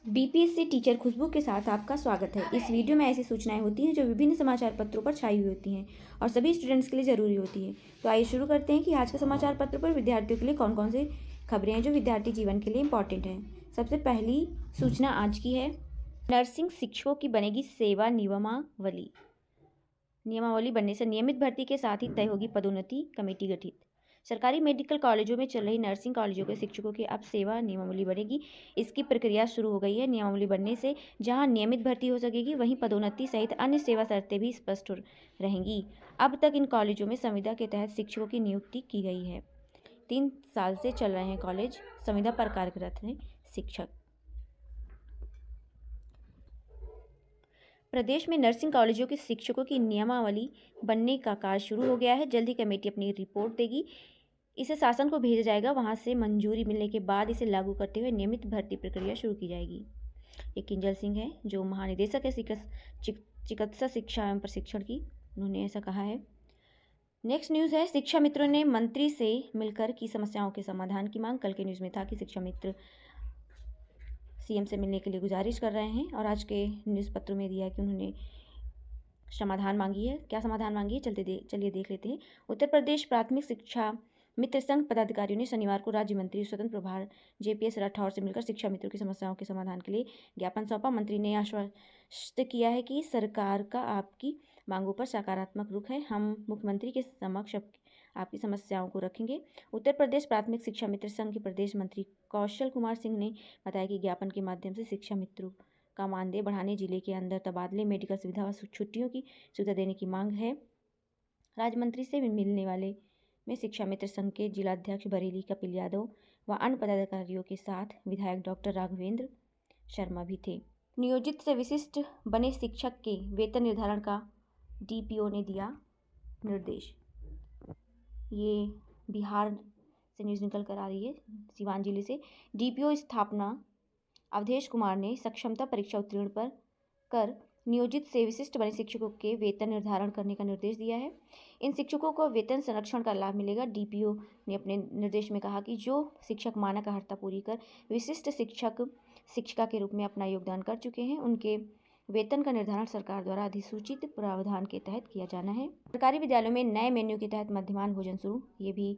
BPSC teacher खुशबू के साथ आपका स्वागत है। इस वीडियो में ऐसी सूचनाएं होती हैं जो विभिन्न समाचार पत्रों पर छाई हुई होती हैं और सभी स्टूडेंट्स के लिए ज़रूरी होती है। तो आइए शुरू करते हैं कि आज के समाचार पत्र पर विद्यार्थियों के लिए कौन कौन सी खबरें हैं जो विद्यार्थी जीवन के लिए इंपॉर्टेंट हैं। सबसे पहली सूचना आज की है, नर्सिंग शिक्षकों की बनेगी सेवा नियमावली। नियमावली बनने से नियमित भर्ती के साथ ही तय होगी पदोन्नति कमेटी गठित। सरकारी मेडिकल कॉलेजों में चल रही नर्सिंग कॉलेजों के शिक्षकों की अब सेवा नियमावली बनेगी। इसकी प्रक्रिया शुरू हो गई है। नियमावली बनने से जहां नियमित भर्ती हो सकेगी, वहीं पदोन्नति सहित अन्य सेवा शर्तें भी स्पष्ट रहेंगी। अब तक इन कॉलेजों में संविदा के तहत शिक्षकों की नियुक्ति की गई है। 3 साल से चल रहे हैं कॉलेज, संविदा पर कार्यरत हैं शिक्षक। प्रदेश में नर्सिंग कॉलेजों के शिक्षकों की नियमावली बनने का कार्य शुरू हो गया है। जल्द ही कमेटी अपनी रिपोर्ट देगी। इसे शासन को भेजा जाएगा। वहां से मंजूरी मिलने के बाद इसे लागू करते हुए नियमित भर्ती प्रक्रिया शुरू की जाएगी। एक किंजल सिंह है जो महानिदेशक है चिकित्सा शिक्षा एवं प्रशिक्षण की, उन्होंने ऐसा कहा है। नेक्स्ट न्यूज़ है, शिक्षा मित्रों ने मंत्री से मिलकर की समस्याओं के समाधान की मांग। कल के न्यूज़ में था कि शिक्षा मित्र सीएम से मिलने के लिए गुजारिश कर रहे हैं और आज के न्यूज़ पत्रों में दिया है कि उन्होंने समाधान मांगी है। क्या समाधान मांगी है, चलिए देख लेते हैं। उत्तर प्रदेश प्राथमिक शिक्षा मित्र संघ पदाधिकारियों ने शनिवार को राज्य मंत्री स्वतंत्र प्रभार जेपीएस राठौर से मिलकर शिक्षा मित्रों की समस्याओं के समाधान के लिए ज्ञापन सौंपा। मंत्री ने आश्वस्त किया है कि सरकार का आपकी मांगों पर सकारात्मक रुख है। हम मुख्यमंत्री के समक्ष आपकी समस्याओं को रखेंगे। उत्तर प्रदेश प्राथमिक शिक्षा मित्र संघ के प्रदेश मंत्री कौशल कुमार सिंह ने बताया कि ज्ञापन के माध्यम से शिक्षा मित्रों का मानदेय बढ़ाने, जिले के अंदर तबादले, मेडिकल सुविधा व छुट्टियों की सुविधा देने की मांग है। राज्य मंत्री से मिलने वाले में शिक्षा मित्र संघ के जिलाध्यक्ष बरेली कपिल यादव व अन्य पदाधिकारियों के साथ विधायक डॉक्टर राघवेंद्र शर्मा भी थे। नियोजित से विशिष्ट बने शिक्षक के वेतन निर्धारण का डीपीओ ने दिया निर्देश। ये बिहार से न्यूज़ निकल कर आ रही है, सिवान जिले से। डीपीओ स्थापना अवधेश कुमार ने सक्षमता परीक्षा उत्तीर्ण पर कर नियोजित से विशिष्ट बने शिक्षकों के वेतन निर्धारण करने का निर्देश दिया है। इन शिक्षकों को वेतन संरक्षण का लाभ मिलेगा। डीपीओ ने अपने निर्देश में कहा कि जो शिक्षक मानक अर्हता पूरी कर विशिष्ट शिक्षिका के रूप में अपना योगदान कर चुके हैं, उनके वेतन का निर्धारण सरकार द्वारा अधिसूचित प्रावधान के तहत किया जाना है। सरकारी विद्यालयों में नए मेन्यू के तहत मध्याह्न भोजन शुरू। ये भी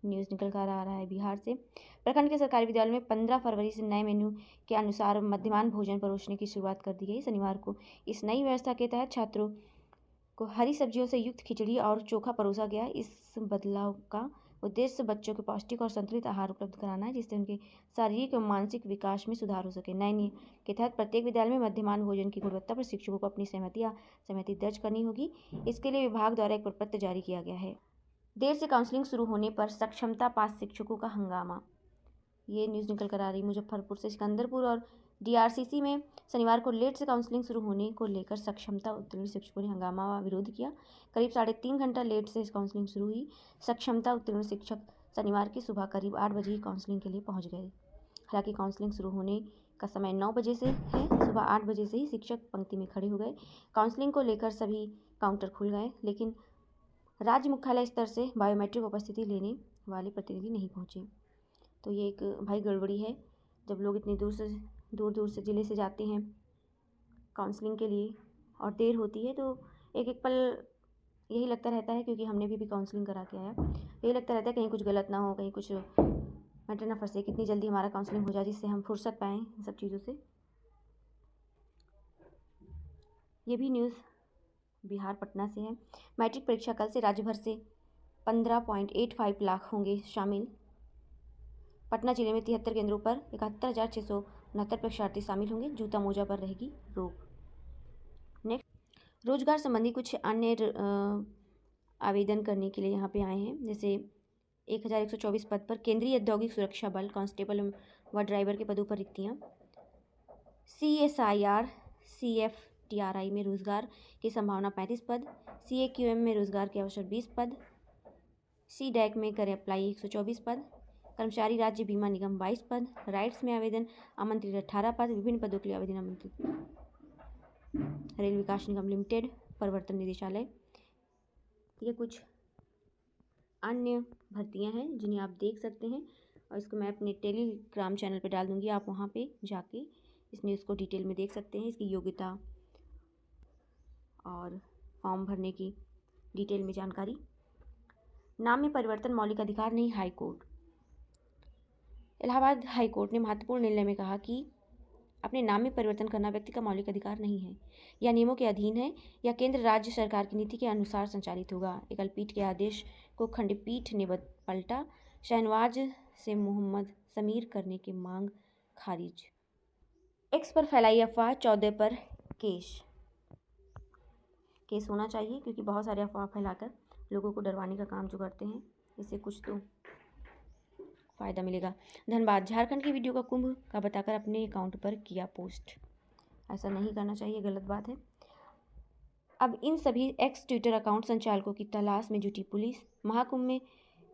न्यूज़ निकल कर आ रहा है बिहार से। प्रखंड के सरकारी विद्यालयों में 15 फरवरी से नए मेन्यू के अनुसार मध्याह्न भोजन परोसने की शुरुआत कर दी गई। शनिवार को इस नई व्यवस्था के तहत छात्रों को हरी सब्जियों से युक्त खिचड़ी और चोखा परोसा गया। इस बदलाव का उद्देश्य बच्चों को पौष्टिक और संतुलित आहार उपलब्ध कराना है, जिससे उनके शारीरिक और मानसिक विकास में सुधार हो सके। नए नियम के तहत प्रत्येक विद्यालय में मध्याह्न भोजन की गुणवत्ता पर शिक्षकों को अपनी सहमति दर्ज करनी होगी। इसके लिए विभाग द्वारा एक प्रपत्र जारी किया गया है। देर से काउंसलिंग शुरू होने पर सक्षमता पास शिक्षकों का हंगामा। ये न्यूज़ निकल कर आ रही मुजफ्फरपुर से। सिकंदरपुर और डीआरसीसी में शनिवार को लेट से काउंसलिंग शुरू होने को लेकर सक्षमता उत्तीर्ण शिक्षकों ने हंगामा व विरोध किया। करीब 3.5 घंटा लेट से काउंसलिंग शुरू हुई। सक्षमता उत्तीर्ण शिक्षक शनिवार की सुबह करीब 8 बजे ही काउंसलिंग के लिए पहुंच गए। हालांकि काउंसलिंग शुरू होने का समय 9 बजे से है। सुबह 8 बजे से ही शिक्षक पंक्ति में खड़े हो गए। काउंसलिंग को लेकर सभी काउंटर खुल गए, लेकिन राज्य मुख्यालय स्तर से बायोमेट्रिक उपस्थिति लेने वाले प्रतिनिधि नहीं पहुंचे। तो ये एक भाई गड़बड़ी है। जब लोग इतनी दूर दूर से ज़िले से जाते हैं काउंसलिंग के लिए और देर होती है, तो एक एक पल यही लगता रहता है, क्योंकि हमने भी काउंसलिंग करा के आया, यही लगता रहता है कहीं कुछ गलत ना हो, कहीं कुछ मैटर ना फंसे, कितनी जल्दी हमारा काउंसलिंग हो जाए जिससे हम फुर्सत पाएँ इन सब चीज़ों से। ये भी न्यूज़ बिहार पटना से है। मैट्रिक परीक्षा कल से राज्य भर से 15.85 लाख होंगे शामिल। पटना जिले में 73 केंद्रों पर 71,669 परीक्षार्थी शामिल होंगे। जूता मोजा पर रहेगी रोक। नेक्स्ट, रोजगार संबंधी कुछ अन्य आवेदन करने के लिए यहाँ पे आए हैं। जैसे 1124 पद पर केंद्रीय औद्योगिक सुरक्षा बल कांस्टेबल व ड्राइवर के पदों पर रिक्तियाँ। CSIR CFTRI में रोजगार की संभावना 35 पद। CAQM में रोजगार के अवसर 20 पद। CDAC में करें अप्लाई 124 पद। कर्मचारी राज्य बीमा निगम 22 पद। राइट्स में आवेदन आमंत्रित 18 पद। विभिन्न पदों के लिए आवेदन आमंत्रित रेल विकास निगम लिमिटेड, प्रवर्तन निदेशालय। ये कुछ अन्य भर्तियां हैं जिन्हें आप देख सकते हैं और इसको मैं अपने टेलीग्राम चैनल पे डाल दूँगी, आप वहाँ पे जाके इस न्यूज़ को डिटेल में देख सकते हैं। इसकी योग्यता और फॉर्म भरने की डिटेल में जानकारी। नाम में परिवर्तन मौलिक अधिकार नहीं, high court. Allahabad high court ने महत्वपूर्ण निर्णय में कहा कि अपने नाम में परिवर्तन करना व्यक्ति का मौलिक अधिकार नहीं है, यह नियमों के अधीन है या केंद्र राज्य सरकार की नीति के अनुसार संचालित होगा। एकल पीठ के आदेश को खंडपीठ ने पलटा। शहनवाज से मोहम्मद समीर करने की मांग खारिज। एक्स पर फैलाई अफवाह, 14 पर केस होना चाहिए, क्योंकि बहुत सारे अफवाह फैलाकर लोगों को डरवाने का काम जो करते हैं, इससे कुछ तो फ़ायदा मिलेगा। धनबाद, झारखंड की वीडियो का कुंभ का बताकर अपने अकाउंट पर किया पोस्ट। ऐसा नहीं करना चाहिए, गलत बात है। अब इन सभी एक्स ट्विटर अकाउंट संचालकों की तलाश में जुटी पुलिस। महाकुंभ में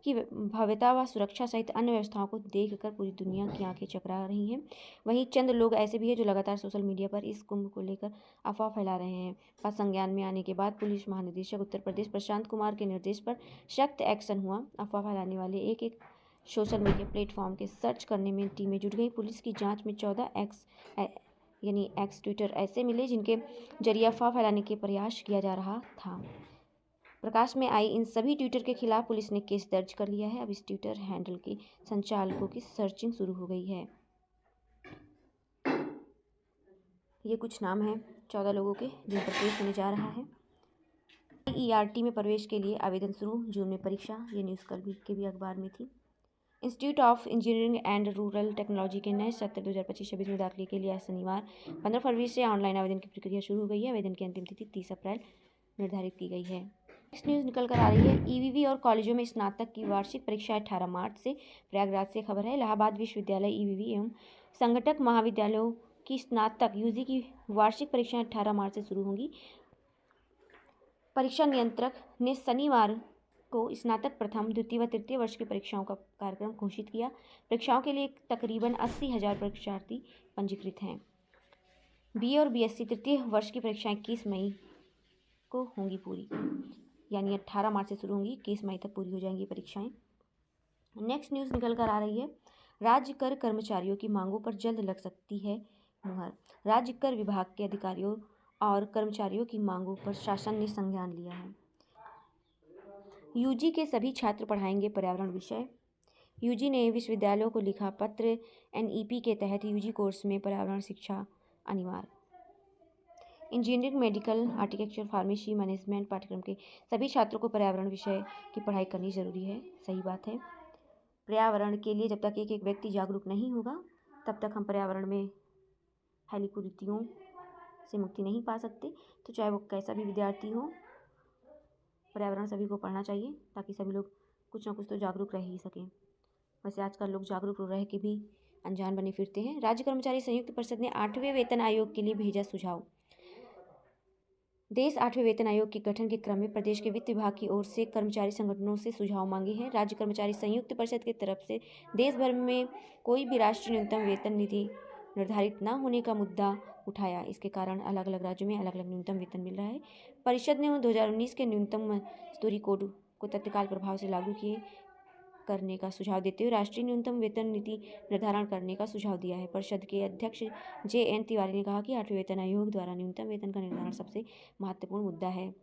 की भव्यता व सुरक्षा सहित अन्य व्यवस्थाओं को देखकर पूरी दुनिया की आंखें चकरा रही हैं। वहीं चंद लोग ऐसे भी हैं जो लगातार सोशल मीडिया पर इस कुंभ को लेकर अफवाह फैला रहे हैं। बात संज्ञान में आने के बाद पुलिस महानिदेशक उत्तर प्रदेश प्रशांत कुमार के निर्देश पर सख्त एक्शन हुआ। अफवाह फैलाने वाले एक सोशल मीडिया प्लेटफॉर्म के सर्च करने में टीमें जुट गई। पुलिस की जांच में 14 एक्स ट्विटर ऐसे मिले जिनके जरिए अफवाह फैलाने के प्रयास किया जा रहा था। प्रकाश में आई इन सभी ट्विटर के खिलाफ पुलिस ने केस दर्ज कर लिया है। अब इस ट्विटर हैंडल के संचालकों की सर्चिंग शुरू हो गई है। ये कुछ नाम हैं 14 लोगों के जिन पर केस होने जा रहा है। ERT में प्रवेश के लिए आवेदन शुरू, जून में परीक्षा। ये न्यूज़ कल भी अखबार में थी। Institute of engineering and rural technology के नए सत्र 2025-26 में दाखिले के लिए शनिवार 15 फरवरी से ऑनलाइन आवेदन की प्रक्रिया शुरू हो गई है। आवेदन की अंतिम तिथि 30 अप्रैल निर्धारित की गई है। नेक्स्ट न्यूज़ निकल कर आ रही है। EVV और कॉलेजों में स्नातक की वार्षिक परीक्षा 18 मार्च से। प्रयागराज से खबर है। इलाहाबाद विश्वविद्यालय EVV एवं संघटक महाविद्यालयों की स्नातक UG की वार्षिक परीक्षाएं 18 मार्च से शुरू होंगी। परीक्षा नियंत्रक ने शनिवार को स्नातक प्रथम, द्वितीय व तृतीय वर्ष की परीक्षाओं का कार्यक्रम घोषित किया। परीक्षाओं के लिए तकरीबन 80,000 परीक्षार्थी पंजीकृत हैं। BA और BSc तृतीय वर्ष की परीक्षाएं 21 मई को होंगी पूरी, यानी 18 मार्च से शुरू होंगी, 21 मई तक पूरी हो जाएंगी परीक्षाएं। नेक्स्ट न्यूज़ निकल कर आ रही है। राज्य कर कर्मचारियों की मांगों पर जल्द लग सकती है मुहर। राज्य कर विभाग के अधिकारियों और कर्मचारियों की मांगों पर शासन ने संज्ञान लिया है। UG के सभी छात्र पढ़ाएंगे पर्यावरण विषय। UG ने विश्वविद्यालयों को लिखा पत्र। NEP के तहत UG कोर्स में पर्यावरण शिक्षा अनिवार्य। Engineering, medical, architecture, pharmacy, management पाठ्यक्रम के सभी छात्रों को पर्यावरण विषय की पढ़ाई करनी जरूरी है। सही बात है। पर्यावरण के लिए जब तक एक व्यक्ति जागरूक नहीं होगा तब तक हम पर्यावरण में फैली कुरीतियों से मुक्ति नहीं पा सकते। तो चाहे वो कैसा भी विद्यार्थी हो, पर्यावरण सभी को पढ़ना चाहिए ताकि सभी लोग कुछ ना कुछ तो जागरूक रह ही सकें। वैसे आजकल लोग जागरूक रह के भी अनजान बने फिरते हैं। राज्य कर्मचारी संयुक्त परिषद ने 8वें वेतन आयोग के लिए भेजा सुझाव। देश 8वें वेतन आयोग के गठन के क्रम में प्रदेश के वित्त विभाग की ओर से कर्मचारी संगठनों से सुझाव मांगे हैं। राज्य कर्मचारी संयुक्त परिषद की तरफ से देश भर में कोई भी राष्ट्रीय न्यूनतम वेतन नीति निर्धारित न होने का मुद्दा उठाया। इसके कारण अलग अलग राज्यों में अलग अलग न्यूनतम वेतन मिल रहा है। परिषद ने 2019 के न्यूनतम मजदूरी कोड को तत्काल प्रभाव से लागू करने का सुझाव देते हुए राष्ट्रीय न्यूनतम वेतन नीति निर्धारण करने का सुझाव दिया है। परिषद के अध्यक्ष JN तिवारी ने कहा कि 8वें वेतन आयोग द्वारा न्यूनतम वेतन का निर्धारण सबसे महत्वपूर्ण मुद्दा है।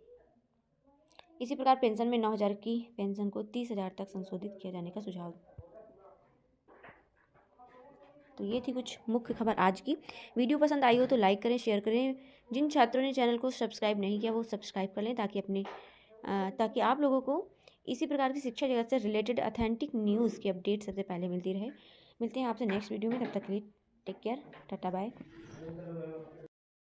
इसी प्रकार पेंशन में 9,000 की पेंशन को 30,000 तक संशोधित किया जाने का सुझाव। तो ये थी कुछ मुख्य खबर आज की। वीडियो पसंद आई हो तो लाइक करें, शेयर करें। जिन छात्रों ने चैनल को सब्सक्राइब नहीं किया वो सब्सक्राइब कर लें ताकि आप लोगों को इसी प्रकार की शिक्षा जगत से रिलेटेड ऑथेंटिक न्यूज़ की अपडेट सबसे पहले मिलती रहे। मिलते हैं आपसे नेक्स्ट वीडियो में, तब तक के लिए टेक केयर, टाटा बाय।